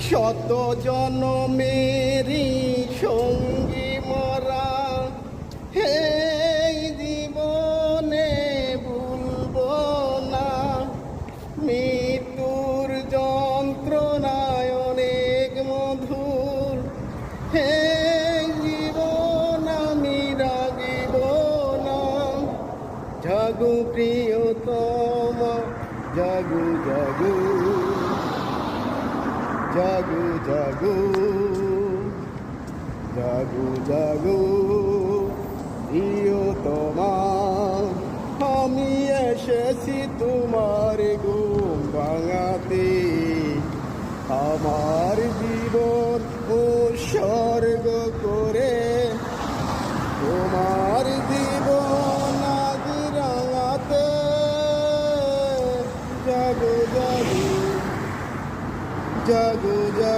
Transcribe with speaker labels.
Speaker 1: শত জনমেরি সঙ্গী মরা হে জীবনে ভুলব না। মৃত্যুর যন্ত্রণায় অনেক মধুর হে জীবন আমি রাগিব না। জাগু প্রিয়তম জাগু জাগু জাগু জাগু জাগু জাগু প্রিয়তমা, আমি এসেছি তোমার ঘুম ভাঙাতে। আমার জীবন উৎসর্গ করে তোমার জীবন আজ রাঙাতে। জাগু জাগু জাগু জাগু